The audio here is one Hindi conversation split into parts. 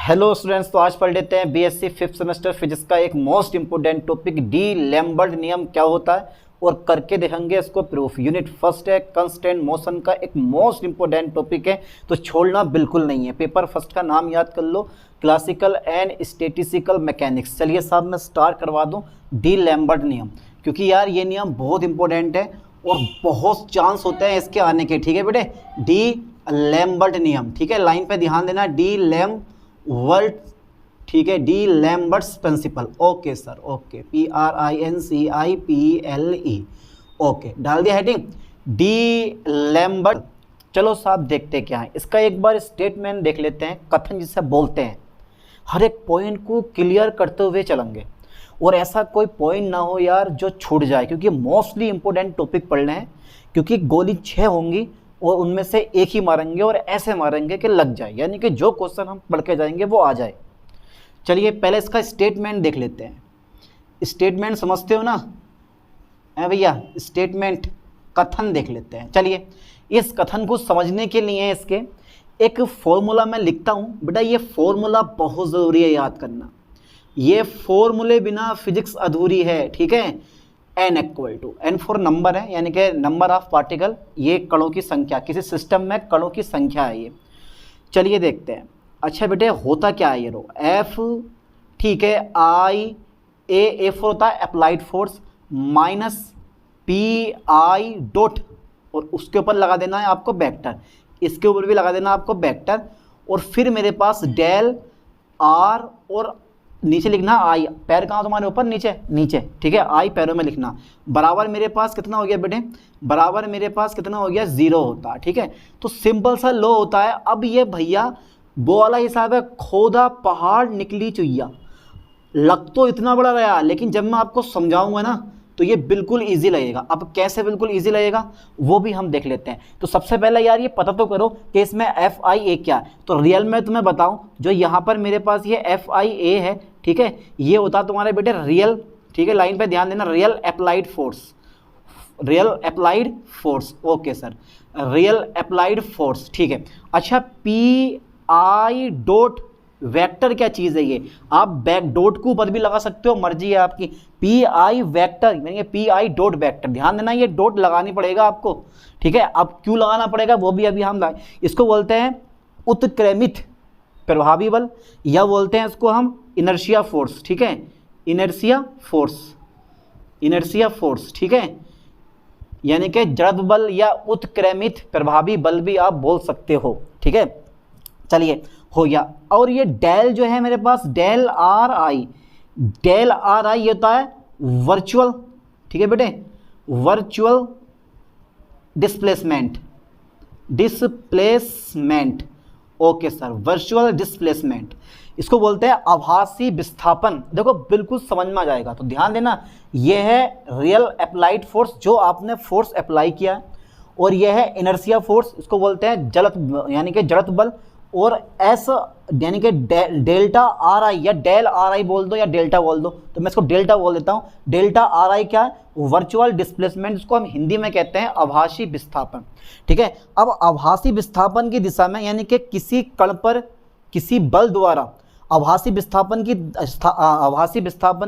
हेलो स्टूडेंट्स, तो आज पढ़ लेते हैं बीएससी फिफ्थ सेमेस्टर फिजिक्स का एक most important topic D Lambert नियम क्या होता है और करके देखेंगे इसको प्रूफ। यूनिट फर्स्ट है, कांस्टेंट मोशन का एक मोस्ट इंपोर्टेंट टॉपिक है, तो छोड़ना बिल्कुल नहीं है। पेपर फर्स्ट का नाम याद कर लो, क्लासिकल एंड स्टैटिस्टिकल मैकेनिक्स। चलिए साहब मैं स्टार्ट करवा दूँ डी लैम्बर्ट नियम, क्योंकि यार ये नियम बहुत इंपॉर्टेंट है और बहुत चांस होते हैं इसके आने के। ठीक है बेटे, डी लैम्बर्ट नियम, ठीक है, लाइन पे ध्यान देना, डी लैम्बर्ट, ठीक है, D'Alembert's principle. Okay sir, okay, PRINCIPLE, okay, डाल दिया हेडिंग डी लैम्बर्ट। चलो साहब देखते क्या है इसका, एक बार स्टेटमेंट देख लेते हैं, कथन जिसे बोलते हैं। हर एक पॉइंट को क्लियर करते हुए चलेंगे और ऐसा कोई पॉइंट ना हो यार जो छूट जाए, क्योंकि मोस्टली इंपॉर्टेंट टॉपिक पढ़ने हैं, क्योंकि गोली 6 होंगी और उनमें से एक ही मारेंगे और ऐसे मारेंगे कि लग जाए, यानी कि जो क्वेश्चन हम पढ़ के जाएंगे वो आ जाए। चलिए पहले इसका स्टेटमेंट देख लेते हैं। स्टेटमेंट समझते हो ना भैया, स्टेटमेंट कथन देख लेते हैं। चलिए इस कथन को समझने के लिए इसके एक फॉर्मूला मैं लिखता हूँ। बेटा ये फॉर्मूला बहुत ज़रूरी है याद करना, ये फॉर्मूले बिना फिजिक्स अधूरी है। ठीक है, n equal to, n for number है, यानी कि नंबर ऑफ पार्टिकल, ये कणों की संख्या, किसी सिस्टम में कणों की संख्या है ये। चलिए देखते हैं। अच्छा बेटे होता क्या है ये रो F, ठीक है, ए फॉर होता है applied force, minus PI dot, और उसके ऊपर लगा देना है आपको वेक्टर, इसके ऊपर भी लगा देना आपको वेक्टर, और फिर मेरे पास डेल R और नीचे लिखना आई, पैर कहाँ तुम्हारे ऊपर, नीचे नीचे, ठीक है, आई पैरों में लिखना, बराबर मेरे पास कितना हो गया बेटे, बराबर मेरे पास कितना हो गया, 0 होता है। ठीक है, तो सिंपल सा लो होता है। अब ये भैया वो वाला हिसाब है, खोदा पहाड़ निकली चुईया, लग तो इतना बड़ा रहा, लेकिन जब मैं आपको समझाऊंगा ना तो ये बिल्कुल इजी लगेगा। अब कैसे बिल्कुल इजी लगेगा वो भी हम देख लेते हैं। तो सबसे पहले यार ये पता तो करो कि इसमें FIA क्या है। तो रियल में तुम्हें बताऊं, जो यहाँ पर मेरे पास ये FIA है, ठीक है, ये होता तुम्हारे बेटे रियल, ठीक है, लाइन पे ध्यान देना, real applied force, real applied force. Okay sir, real applied force, ठीक है। अच्छा PI डॉट वेक्टर क्या चीज़ है ये, आप बैक डॉट को ऊपर भी लगा सकते हो, मर्जी है आपकी। PI वेक्टर यानी PI डॉट वेक्टर, ध्यान देना ये डॉट लगानी पड़ेगा आपको। ठीक है, अब क्यों लगाना पड़ेगा वो भी अभी हम लाए। इसको बोलते हैं उत्क्रमित प्रभावी बल, या बोलते हैं इसको हम इनर्शिया फोर्स। ठीक है, इनर्शिया फोर्स, इनर्शिया फोर्स, ठीक है, यानी कि जड़त्व बल या उत्क्रमित प्रभावी बल भी आप बोल सकते हो। ठीक है, चलिए हो गया। और ये डेल जो है मेरे पास, डेल RI, डेल RI ये होता है वर्चुअल, ठीक है बेटे, virtual displacement, displacement. Okay sir, virtual displacement, इसको बोलते हैं आभासी विस्थापन। देखो बिल्कुल समझ में आ जाएगा, तो ध्यान देना, ये है रियल अप्लाइड फोर्स जो आपने फोर्स अप्लाई किया है, और यह है इनर्शिया फोर्स, इसको बोलते हैं जड़त्व यानी कि जड़त्व बल, और एस यानी कि डेल्टा RI या डेल RI बोल दो या डेल्टा बोल दो, तो मैं इसको डेल्टा बोल देता हूँ। डेल्टा RI क्या है, वर्चुअल डिस्प्लेसमेंट, इसको हम हिंदी में कहते हैं आभासी विस्थापन। ठीक है, अब आभासी विस्थापन की दिशा में, यानी कि किसी कण पर किसी बल द्वारा आभासी विस्थापन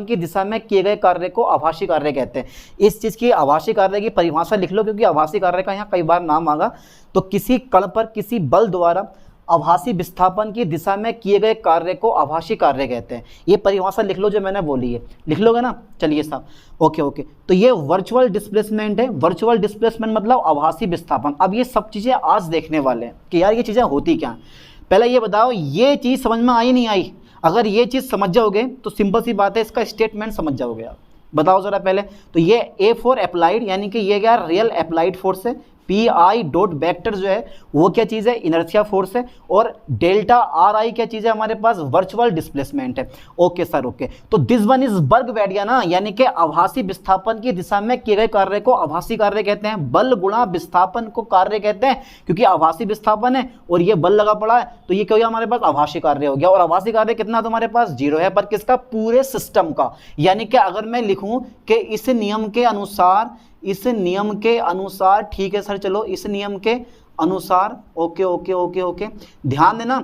की दिशा में किए गए कार्य को आभासी कार्य कहते हैं। इस चीज़ की आभासी कार्य की परिभाषा लिख लो, क्योंकि आभासी कार्य का यहाँ कई बार नाम आगा। तो किसी कण पर किसी बल द्वारा आभासी विस्थापन की दिशा में किए गए कार्य को आभासी कार्य कहते हैं। ये परिभाषा लिख लो जो मैंने बोली है, लिख लोगे ना। चलिए साहब, ओके ओके, तो ये वर्चुअल डिस्प्लेसमेंट है। वर्चुअल डिस्प्लेसमेंट मतलब आभासी विस्थापन। अब ये सब चीज़ें आज देखने वाले हैं कि यार ये चीज़ें होती क्या हैं। पहले ये बताओ, ये चीज़ समझ में आई नहीं आई? अगर ये चीज़ समझ जाओगे तो सिंपल सी बात है, इसका स्टेटमेंट समझ जाओगे आप। बताओ ज़रा पहले, तो ये A फॉर अप्लाइड, यानी कि ये क्या, रियल अप्लाइड फोर्स है। PI डॉट वेक्टर जो है वो क्या चीज़ है, इनर्शिया फोर्स है, और डेल्टा RI क्या चीज़ है हमारे पास, वर्चुअल डिस्प्लेसमेंट है। ओके सर, ओके, तो दिस वन इज वर्ग बैठ गया ना, यानी कि आभासी विस्थापन की दिशा में किए गए कार्य को आभासी कार्य कहते हैं। बल गुणा विस्थापन को कार्य कहते हैं, क्योंकि आभासी विस्थापन है और ये बल लगा पड़ा है, तो ये क्या हो गया हमारे पास, आभासी कार्य हो गया। और आभासी कार्य कितना तुम्हारे पास, 0 है, पर किसका, पूरे सिस्टम का। यानी कि अगर मैं लिखूं कि इस नियम के अनुसार, इस नियम के अनुसार, ठीक है सर, चलो इस नियम के अनुसार, ओके ओके ओके ओके, ध्यान देना,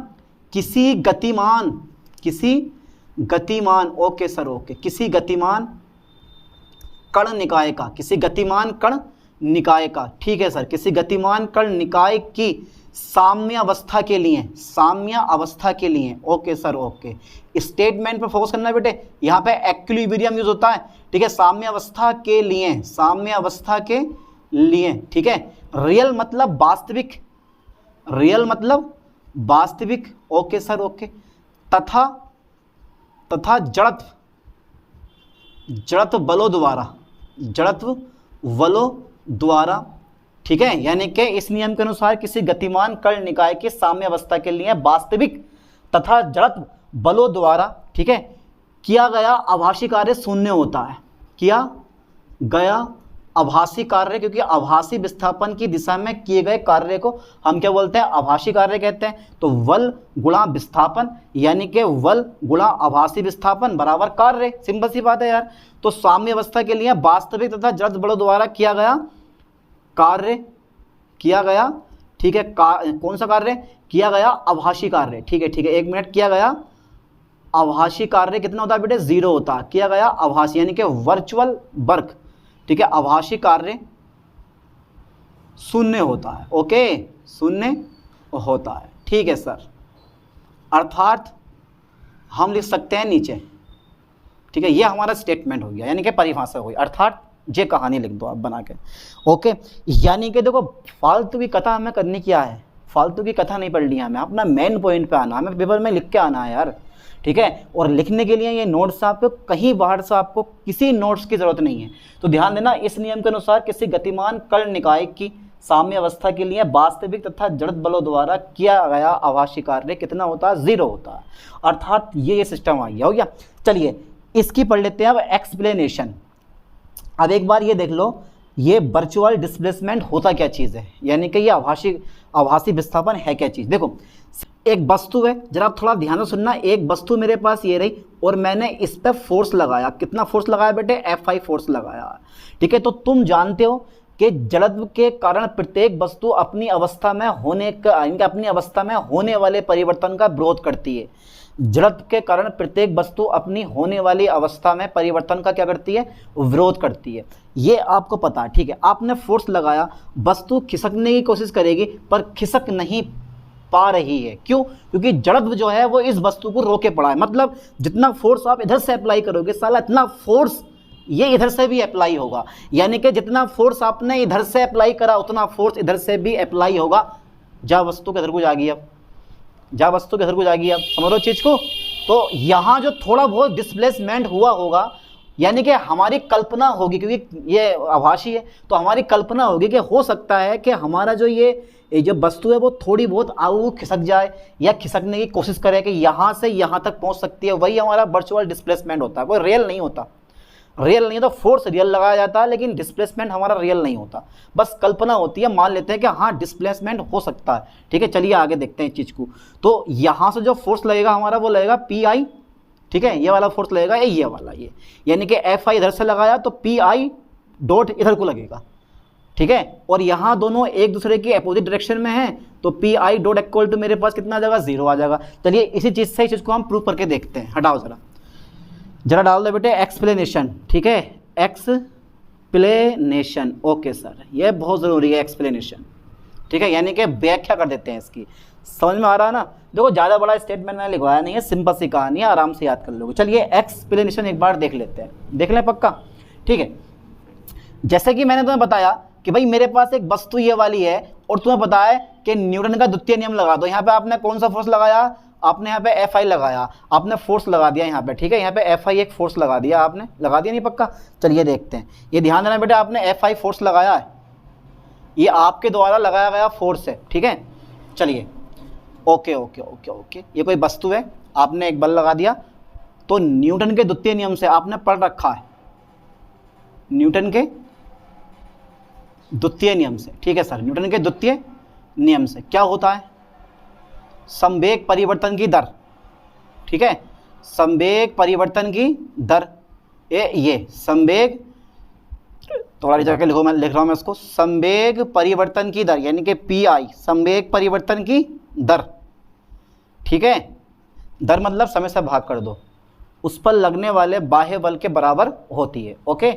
किसी गतिमान, किसी गतिमान, ओके सर ओके, किसी गतिमान कण निकाय का, किसी गतिमान कण निकाय का, ठीक है सर, किसी गतिमान कण निकाय की साम्य अवस्था के लिए, साम्य अवस्था के लिए, ओके सर ओके। स्टेटमेंट पर फोकस करना बेटे, यहाँ पे एक्विलिब्रियम यूज होता है, ठीक है, साम्य अवस्था के लिए, साम्य अवस्था के लिए, ठीक है। रियल मतलब वास्तविक, रियल मतलब वास्तविक, ओके सर ओके। तथा, तथा जड़त्व, जड़त्व बलों द्वारा, जड़त्व बलों द्वारा, ठीक है, यानी कि इस नियम के अनुसार किसी गतिमान कण निकाय की साम्य अवस्था के लिए वास्तविक तथा जड़त्व बलों द्वारा, ठीक है, किया गया आभासी कार्य शून्य होता है, किया गया आभासी कार्य, क्योंकि आभासी विस्थापन की दिशा में किए गए कार्य को हम क्या बोलते हैं, आभासी कार्य कहते हैं। तो बल गुणा विस्थापन, यानी कि बल गुणा आभासी विस्थापन बराबर कार्य, सिंपल सी बात है यार। तो साम्य अवस्था के लिए वास्तविक तथा जड़त्व बलों द्वारा किया गया कार्य, किया गया, ठीक है, कौन सा कार्य किया गया, आभासी कार्य, ठीक है ठीक है, 1 मिनट, किया गया आभासी कार्य कितना होता है बेटे, 0 होता है, किया गया आभासी यानी कि वर्चुअल वर्क, ठीक है, आभासी कार्य शून्य होता है, ओके, शून्य होता है, ठीक है सर। अर्थात हम लिख सकते हैं नीचे, ठीक है, ये हमारा स्टेटमेंट हो गया, यानी कि परिभाषा हुई, अर्थात ये कहानी लिख दो आप बना के, ओके। यानी कि देखो फालतू की कथा हमें करनी क्या है, फालतू की कथा नहीं पढ़नी है हमें, अपना मेन पॉइंट पे आना है, हमें पेपर में लिख के आना है यार, ठीक है। और लिखने के लिए ये नोट्स आपको कहीं बाहर से आपको किसी नोट्स की जरूरत नहीं है। तो ध्यान देना, इस नियम के अनुसार किसी गतिमान कण निकाय की साम्य अवस्था के लिए वास्तविक तथा जड़त्व बलों द्वारा किया गया आभासी कार्य कितना होता है, 0 होता है। अर्थात ये सिस्टम आ गया, हो गया। चलिए इसकी पढ़ लेते हैं अब एक्सप्लेनेशन। अब एक बार ये देख लो, ये वर्चुअल डिस्प्लेसमेंट होता क्या चीज़ है, यानी कि ये आभासी विस्थापन है क्या चीज़। देखो एक वस्तु है, जरा आप थोड़ा ध्यान से सुनना, एक वस्तु मेरे पास ये रही और मैंने इस पर फोर्स लगाया, कितना फोर्स लगाया बेटे, F5 फोर्स लगाया, ठीक है। तो तुम जानते हो कि जड़त्व के कारण प्रत्येक वस्तु अपनी अवस्था में होने का, अपनी अवस्था में होने वाले परिवर्तन का विरोध करती है। जड़त्व के कारण प्रत्येक वस्तु अपनी होने वाली अवस्था में परिवर्तन का क्या करती है, विरोध करती है, ये आपको पता है, ठीक है। आपने फोर्स लगाया, वस्तु खिसकने की कोशिश करेगी पर खिसक नहीं पा रही है, क्यों, क्योंकि जड़त्व जो है वो इस वस्तु को रोके पड़ा है। मतलब जितना फोर्स आप इधर से अप्लाई करोगे साला इतना फोर्स ये इधर से भी अप्लाई होगा, यानी कि जितना फोर्स आपने इधर से अप्लाई करा उतना फोर्स इधर से भी अप्लाई होगा। जा वस्तु के इधर को जागी, अब जा वस्तु के इधर को जागी, अब समझ लो चीज़ को। तो यहाँ जो थोड़ा बहुत डिस्प्लेसमेंट हुआ होगा, यानी कि हमारी कल्पना होगी, क्योंकि ये आभासी है तो हमारी कल्पना होगी कि हो सकता है कि हमारा जो ये जो वस्तु है वो थोड़ी बहुत आगे खिसक जाए या खिसकने की कोशिश करे कि यहाँ से यहाँ तक पहुँच सकती है, वही हमारा वर्चुअल डिस्प्लेसमेंट होता है, वो रियल नहीं होता। रियल नहीं तो फोर्स रियल लगाया जाता है, लेकिन डिस्प्लेसमेंट हमारा रियल नहीं होता, बस कल्पना होती है, मान लेते हैं कि हाँ डिस्प्लेसमेंट हो सकता है, ठीक है। चलिए आगे देखते हैं इस चीज़ को। तो यहाँ से जो फोर्स लगेगा हमारा वो लगेगा PI, ठीक है, ये वाला फोर्स लगेगा, ये वाला, ये यानी कि FI इधर से लगाया तो PI डॉट इधर को लगेगा, ठीक है। और यहाँ दोनों एक दूसरे की अपोजिट डायरेक्शन में हैं तो PI डॉट इक्वल टू मेरे पास कितना आ जाएगा, 0 आ जाएगा। चलिए इसी चीज़ से इस चीज़ को हम प्रूव करके देखते हैं। हटाओ जरा डाल दो बेटे एक्सप्लेनेशन, ठीक है, एक्सप्लेनेशन, ओके सर, ये बहुत ज़रूरी है एक्सप्लेनेशन, ठीक है, यानी कि व्याख्या कर देते हैं इसकी। समझ में आ रहा है ना। देखो ज़्यादा बड़ा स्टेटमेंट मैंने लिखवाया नहीं है, सिंपल सी कहानी है, आराम से याद कर लोगे। चलिए एक्सप्लेनेशन एक बार देख लेते हैं, देख लें पक्का, ठीक है। जैसे कि मैंने तुम्हें बताया कि भाई मेरे पास एक वस्तु ये वाली है और तुम्हें पता है कि न्यूटन का द्वितीय नियम लगा दो। यहाँ पे आपने कौन सा फोर्स लगाया, आपने यहाँ पे FI लगाया, आपने फोर्स लगा दिया यहाँ पे, ठीक है, यहाँ पे FI एक फोर्स लगा दिया, आपने लगा दिया नहीं पक्का। चलिए देखते हैं, ये ध्यान देना बेटा, आपने FI फोर्स लगाया है, ये आपके द्वारा लगाया गया फोर्स है, ठीक है। चलिए ओके ओके ओके ओके, ये कोई वस्तु है, आपने एक बल लगा दिया, तो न्यूटन के द्वितीय नियम से आपने पढ़ रखा है, न्यूटन के द्वितीय नियम से, ठीक है सर, न्यूटन के द्वितीय नियम से क्या होता है, संवेग परिवर्तन की दर, ठीक है, संवेग परिवर्तन की दर, ये संवेग, थोड़ा जगह लिखो, मैं लिख रहा हूं मैं इसको, संवेग परिवर्तन की दर यानी कि PI, संवेग परिवर्तन की दर, ठीक है, दर मतलब समय से भाग कर दो, उस पर लगने वाले बाह्य बल के बराबर होती है। Okay,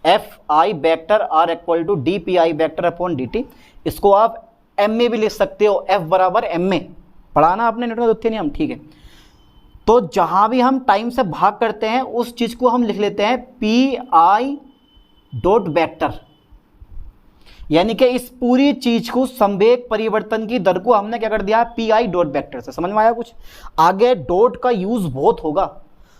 F I vector are equal to D P I vector upon D T. इसको आप एम में भी लिख सकते हो, एफ बराबर एम में, पढ़ाना आपने न्यूटन का द्वितीय नियम, ठीक है। तो जहां भी हम टाइम से भाग करते हैं उस चीज को हम लिख लेते हैं पी आई डॉट वेक्टर, यानी कि इस पूरी चीज को संवेग परिवर्तन की दर को हमने क्या कर दिया, पी आई डॉट वेक्टर से। समझ में आया कुछ? आगे डॉट का यूज बहुत होगा,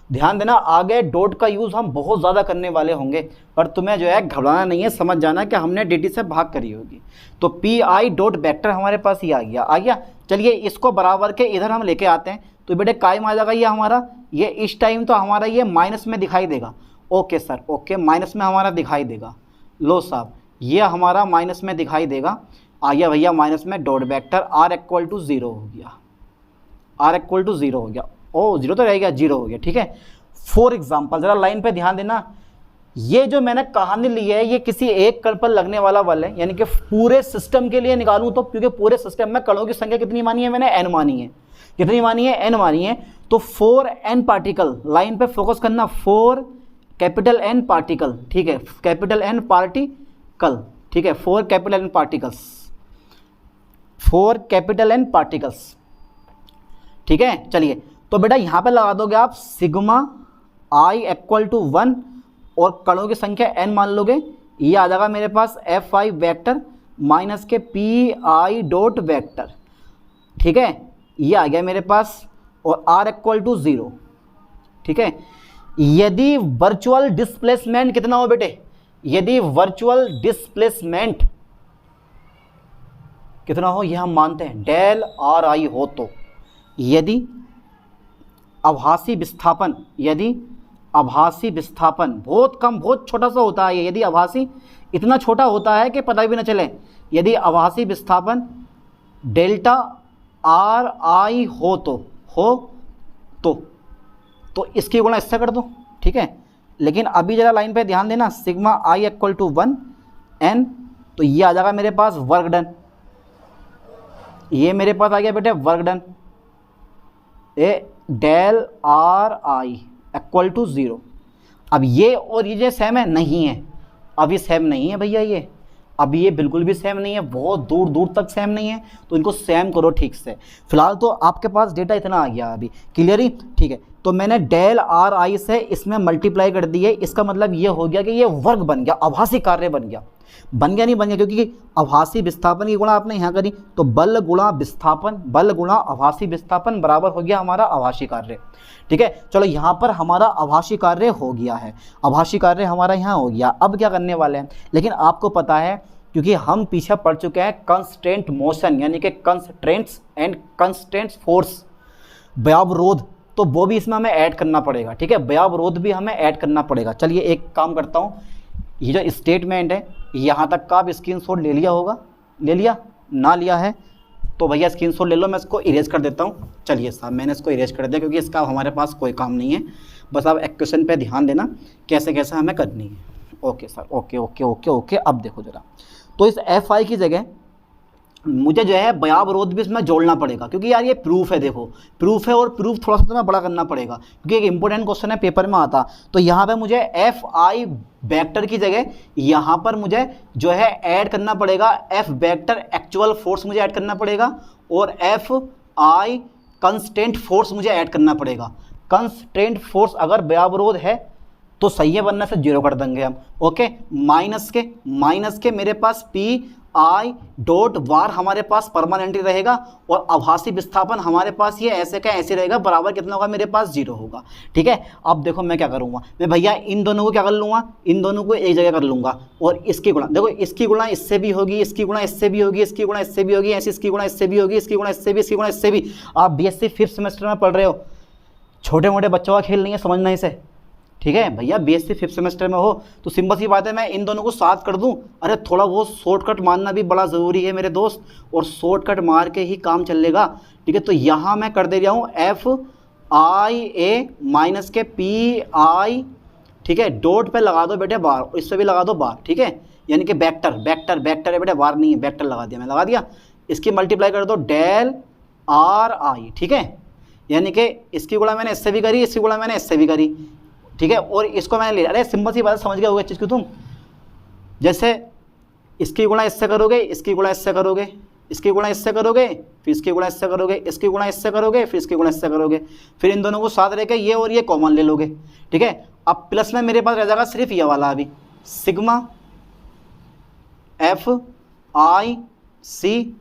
ध्यान देना, आगे डॉट का यूज हम बहुत ज़्यादा करने वाले होंगे, पर तुम्हें जो है घबराना नहीं है, समझ जाना कि हमने dt से भाग करी होगी। तो पी आई डॉट वेक्टर हमारे पास ये आ गया। चलिए इसको बराबर के इधर हम लेके आते हैं, तो बेटे कायम आ जाएगा ये हमारा, ये इस टाइम तो हमारा ये माइनस में दिखाई देगा। ओके सर, ओके, माइनस में हमारा दिखाई देगा। लो साहब, ये हमारा माइनस में दिखाई देगा, आ गया भैया माइनस में dot vector, are equal to 0 हो गया, आर इक्वल टू 0 हो गया। ओ 0 तो रहेगा, 0 हो गया, ठीक है। फॉर एग्जाम्पल, जरा लाइन पे ध्यान देना, ये जो मैंने कहानी ली है ये किसी एक कण पर लगने वाला बल है, यानी कि पूरे सिस्टम के लिए निकालूं तो, क्योंकि पूरे सिस्टम में कणों की संख्या कितनी मानी है मैंने, n मानी है। कितनी मानी है, n मानी है। तो 4n पार्टिकल, लाइन पे फोकस करना, 4 कैपिटल N पार्टिकल, ठीक है, कैपिटल N पार्टिकल, ठीक है, 4 capital N particles, 4 capital N particles, ठीक है। चलिए तो बेटा यहाँ पे लगा दोगे आप सिग्मा आई इक्वल टू 1 और कणों की संख्या n मान लोगे, ये आ जाएगा मेरे पास एफ आई वेक्टर माइनस के पी आई डॉट वेक्टर, ठीक है, ये आ गया मेरे पास, और r इक्वल टू 0, ठीक है। यदि वर्चुअल डिस्प्लेसमेंट कितना हो बेटे, यदि वर्चुअल डिस्प्लेसमेंट कितना हो, यह हम मानते हैं डेल आर आई हो, तो यदि आभासी विस्थापन, यदि आभासी विस्थापन बहुत कम, बहुत छोटा सा होता है, यदि आभासी इतना छोटा होता है कि पता भी ना चले, यदि आभासी विस्थापन डेल्टा आर आई हो तो इसकी गुणा इससे कर दो, ठीक है। लेकिन अभी जरा लाइन पे ध्यान देना, sigma I equal to 1 n, तो ये आ जाएगा मेरे पास वर्क डन, ये मेरे पास आ गया बेटे work done, a del R I equal to 0। अब ये और ये सेम है, नहीं है, अभी सेम नहीं है भैया, ये अभी ये बिल्कुल भी सेम नहीं है, बहुत दूर दूर तक सेम नहीं है, तो इनको सेम करो ठीक से। फिलहाल तो आपके पास डेटा इतना आ गया अभी, क्लियरली, ठीक है। तो मैंने डेल आर आई से इसमें मल्टीप्लाई कर दी है, इसका मतलब ये हो गया कि ये वर्ग बन गया, आभासी कार्य बन गया, नहीं बन गया, क्योंकि आभासी विस्थापन की गुणा आपने यहाँ करी, तो बल गुणा विस्थापन, बल गुणा आभासी विस्थापन बराबर हो गया हमारा आभासी कार्य, ठीक है। चलो यहाँ पर हमारा आभासी कार्य हो गया है, आभासी कार्य हमारा यहाँ हो गया। अब क्या करने वाले हैं, लेकिन आपको पता है, क्योंकि हम पीछे पढ़ चुके हैं कंस्टेंट मोशन, यानी कि कंस्ट्रेंट्स एंड कंस्टेंट फोर्स, व्यावरोध, तो वो भी इसमें हमें ऐड करना पड़ेगा, ठीक है, व्यावरोध भी हमें ऐड करना पड़ेगा। चलिए एक काम करता हूँ, ये जो स्टेटमेंट है यहाँ तक का आप स्क्रीनशॉट ले लिया होगा, ले लिया ना लिया है तो भैया स्क्रीनशॉट ले लो, मैं इसको इरेज कर देता हूँ। चलिए साहब मैंने इसको इरेज कर दिया, क्योंकि इसका हमारे पास कोई काम नहीं है, बस आप इक्वेशन पे ध्यान देना कैसे कैसे हमें करनी है। Okay sir, okay okay okay okay. अब देखो जरा, तो इस एफ आई की जगह मुझे जो है व्यावरोध भी इसमें जोड़ना पड़ेगा, क्योंकि यार ये प्रूफ है, देखो प्रूफ है, और प्रूफ थोड़ा सा तो मैं बड़ा करना पड़ेगा, क्योंकि एक इंपॉर्टेंट क्वेश्चन है पेपर में आता। तो यहाँ पे मुझे एफ आई वेक्टर की जगह यहाँ पर मुझे जो है ऐड करना पड़ेगा एफ वेक्टर एक्चुअल फोर्स मुझे ऐड करना पड़ेगा, और एफ आई कंस्टेंट फोर्स मुझे ऐड करना पड़ेगा। कंस्टेंट फोर्स अगर व्यावरोध है तो सही है, वरना से 0 कर देंगे हम। ओके, माइनस के मेरे पास पी आई डॉट वार हमारे पास परमानेंटली रहेगा, और आभासी विस्थापन हमारे पास ये ऐसे का ऐसे रहेगा, बराबर कितना होगा मेरे पास 0 होगा, ठीक है। अब देखो मैं क्या करूँगा, मैं भैया इन दोनों को क्या कर लूँगा, इन दोनों को एक जगह कर लूँगा, और इसकी गुणा, देखो इसकी गुणा इससे भी होगी, इसकी गुणा इससे भी होगी, इसकी गुणा इससे भी होगी, ऐसी इसकी गुणा इससे भी होगी, इसकी गुणा इससे भी, इसकी गुणा इससे भी। आप BSc 5th सेमेस्टर में पढ़ रहे हो, छोटे मोटे बच्चों का खेल नहीं है, समझना इसे, ठीक है भैया। BSc 5th सेमेस्टर में हो तो सिंपल सी बात है, मैं इन दोनों को साथ कर दूं, अरे थोड़ा वो शॉर्टकट मारना भी बड़ा ज़रूरी है मेरे दोस्त, और शॉर्टकट मार के ही काम चलेगा, ठीक है। तो यहाँ मैं कर दे रहा हूँ एफ आई ए माइनस के पी आई, ठीक है, डॉट पे लगा दो बेटे बार, इस पर भी लगा दो बार, ठीक है, यानी कि वेक्टर है बेटे, बार नहीं है, वेक्टर लगा दिया मैं, लगा दिया। इसकी मल्टीप्लाई कर दो डेल आर आई, ठीक है, यानी कि इसकी गुणा मैंने इससे भी करी, इसकी गुणा मैंने इससे भी करी, ठीक है, और इसको मैंने ले, अरे सिंपल सी बात समझ गए होगा इस चीज़ को तुम। जैसे इसकी गुणा इससे करोगे, इसकी गुणा इससे करोगे, इसकी गुणा इससे करोगे, फिर इसकी गुणा इससे करोगे, इसकी गुणा इससे करोगे, फिर इसकी गुणा इससे करोगे, फिर इन दोनों को साथ लेके ये और ये कॉमन ले लोगे, ठीक है। अब प्लस में मेरे पास रह जाएगा सिर्फ ये वाला, अभी sigma F I C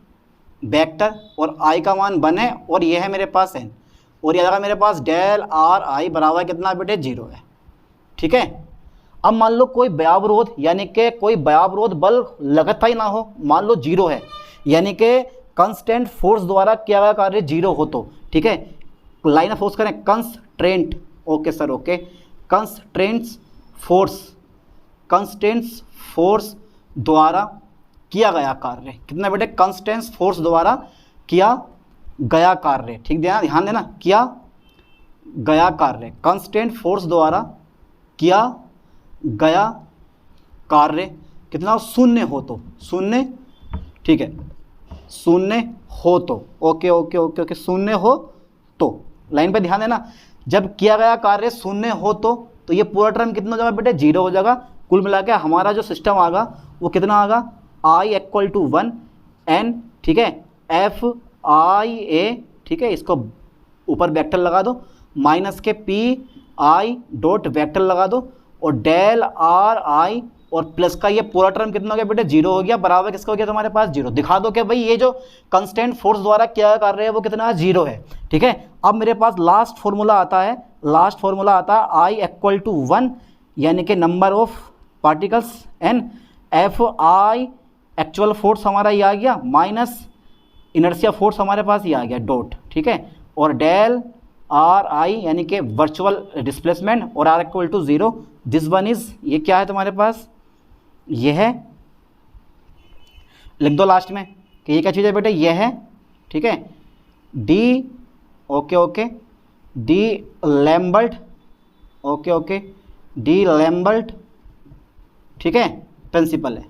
vector, और आई का मान 1 है और ये है मेरे पास n, और ये आएगा मेरे पास डेल आर आई बराबर कितना बेटे 0 है, ठीक है। अब मान लो कोई व्यावरोध यानी कि कोई व्यावरोध बल लगता ही ना हो, मान लो 0 है, यानी कि कांस्टेंट फोर्स द्वारा किया गया कार्य 0 हो तो, ठीक है, लाइन ऑफ फोर्स करें constraint, okay sir okay, constraints force द्वारा किया गया कार्य कितना बेटे, कंस्टेंट फोर्स द्वारा किया गया कार्य, ठीक, ध्यान देना, किया गया कार्य, कंस्टेंट फोर्स द्वारा किया गया कार्य कितना, 0 हो तो, 0, ठीक है, 0 हो तो, ओके ओके ओके ओके, 0 हो तो, लाइन पे ध्यान देना, जब किया गया कार्य 0 हो तो ये पूरा टर्म कितना हो जाएगा बेटे 0 हो जाएगा। कुल मिला के हमारा जो सिस्टम आएगा वो कितना आएगा, I = 1 n, ठीक है, एफ आई ए, ठीक है, इसको ऊपर वेक्टर लगा दो, माइनस के पी आई डॉट वेक्टर लगा दो, और डेल आर आई और प्लस का ये पूरा टर्म कितना हो गया बेटे 0 हो गया, बराबर किसका हो गया तुम्हारे पास 0। दिखा दो कि भाई ये जो कांस्टेंट फोर्स द्वारा क्या कर रहे हैं वो कितना 0 है, ठीक है। अब मेरे पास लास्ट फॉर्मूला आता है, I = 1 यानी कि number of particles n, F I actual force हमारा ये आ गया, माइनस इनर्शिया फोर्स हमारे पास ये आ गया डॉट, ठीक है, और डेल आर आई यानी कि वर्चुअल डिस्प्लेसमेंट, और R = 0, दिस वन इज, ये क्या है तुम्हारे पास, ये है, लिख दो लास्ट में कि ये क्या चीज़ है बेटे, ये है, ठीक है, D, okay okay, D Lambert, okay okay, D Lambert, ठीक है, प्रिंसिपल है,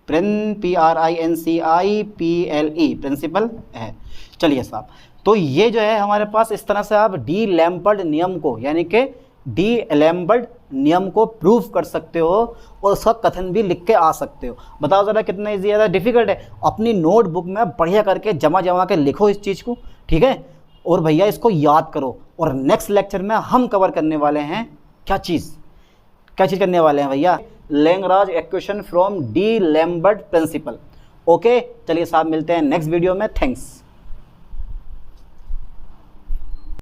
PRINCIPLE प्रिंसिपल है। चलिए साहब, तो ये जो है हमारे पास इस तरह से आप डी लैम्बर्ट नियम को यानी कि डी लैम्बर्ट नियम को प्रूव कर सकते हो और उसका कथन भी लिख के आ सकते हो। बताओ ज़रा कितना ईजी है, डिफिकल्ट है। अपनी नोटबुक में बढ़िया करके जमा के लिखो इस चीज़ को, ठीक है, और भैया इसको याद करो। और नेक्स्ट लेक्चर में हम कवर करने वाले हैं क्या चीज़ करने वाले हैं भैया, Lagrange equation from D'Alembert principle. Okay, चलिए साहब मिलते हैं नेक्स्ट वीडियो में, थैंक्स।